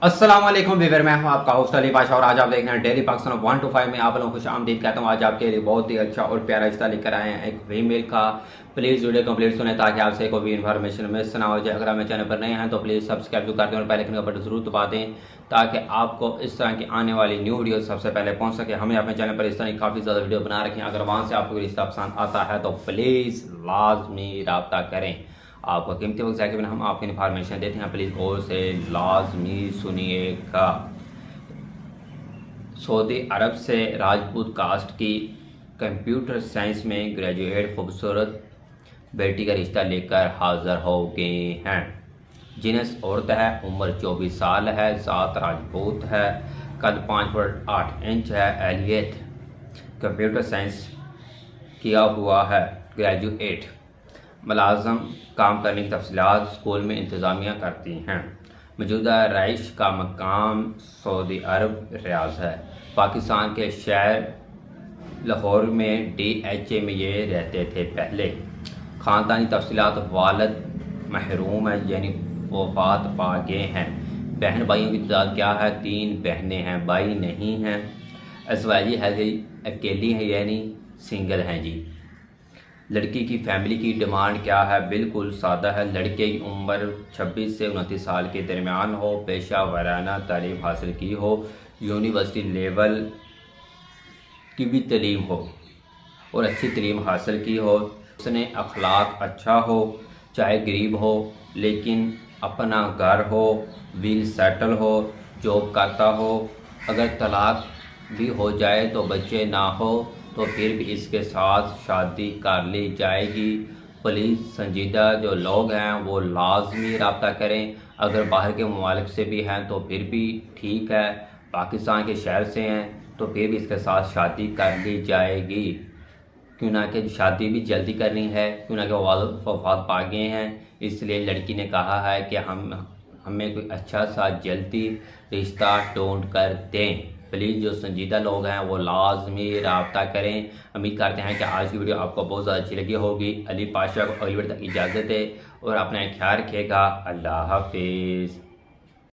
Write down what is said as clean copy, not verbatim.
अस्सलाम वालेकुम वीवर, मैं हूं आपका होस्ट अली पाशा और आज आप देख रहे हैं डेली पाकिस्तान 1 to 5 में आप लोगों को खुश आमदीद कहता हूं। आज आपके लिए बहुत ही अच्छा और प्यारा रिश्ता लेकर आए हैं, एक फीमेल का। प्लीज़ वीडियो कंप्लीट सुने ताकि आपसे कोई भी इन्फॉर्मेशन मिस ना हो जाए। अगर आप मेरे चैनल पर नए हैं तो प्लीज़ सब्सक्राइब जो कर दें और बेल आइकन का बटन जरूर दबा दें ताकि आपको इस तरह की आने वाली न्यू वीडियो सबसे पहले पहुंच सके। हमें अपने चैनल पर इस तरह की काफ़ी ज़्यादा वीडियो बना रखी हैं। अगर वहाँ से आपको रिश्ता पसंद आता है तो प्लीज़ लाजमी रब्ता करें। आपका कीमती वक्त जाके बिना हम आपको इन्फॉर्मेशन देते हैं, प्लीज़ गौर से लाजमी सुनिएगा। सऊदी अरब से राजपूत कास्ट की कंप्यूटर साइंस में ग्रेजुएट खूबसूरत बेटी का रिश्ता लेकर हाजिर हो गए हैं। जिनस औरत है, उम्र 24 साल है, ज़ात राजपूत है, कद 5 फुट 8 इंच है, एलियत कंप्यूटर साइंस किया हुआ है, ग्रेजुएट, मुलाजम, काम करने की तफसीलात स्कूल में इंतज़ामिया करती हैं। मौजूदा रहाइश का मकाम सऊदी अरब रियाद है। पाकिस्तान के शहर लाहौर में DHA में ये रहते थे पहले। ख़ानदानी तफसीलात, वालिद महरूम है यानी वफात पा गए हैं। बहन भाइयों की तादाद क्या है? 3 बहनें हैं, भाई नहीं हैं। अजवाजी है जी, अकेली है यानी सिंगल हैं जी। लड़की की फैमिली की डिमांड क्या है? बिल्कुल सादा है। लड़के की उम्र 26 से 29 साल के दरमियान हो, पेशा वाराना तालीम हासिल की हो, यूनिवर्सिटी लेवल की भी तालीम हो और अच्छी तालीम हासिल की हो। उसने अखलाक अच्छा हो, चाहे गरीब हो लेकिन अपना घर हो, वेल सेटल हो, जॉब करता हो। अगर तलाक भी हो जाए तो बच्चे ना हो तो फिर भी इसके साथ शादी कर ली जाएगी। प्लीज़ संजीदा जो लोग हैं वो लाजमी रब्ता करें। अगर बाहर के ममालिक से भी हैं तो फिर भी ठीक है, पाकिस्तान के शहर से हैं तो फिर भी इसके साथ शादी कर ली जाएगी। क्यों ना कि शादी भी जल्दी करनी है, क्यों ना कि वफात पा गए हैं, इसलिए लड़की ने कहा है कि हमें कोई अच्छा सा जल्दी रिश्ता ढूंढ कर दें। प्लीज़ जो संजीदा लोग हैं वो लाजमी रब्ता करें। उम्मीद करते हैं कि आज की वीडियो आपको बहुत ज़्यादा अच्छी लगी होगी। अली पाशा को अगली वीडियो तक इजाज़त है और अपना ख्याल रखिएगा। अल्लाह हाफिज़।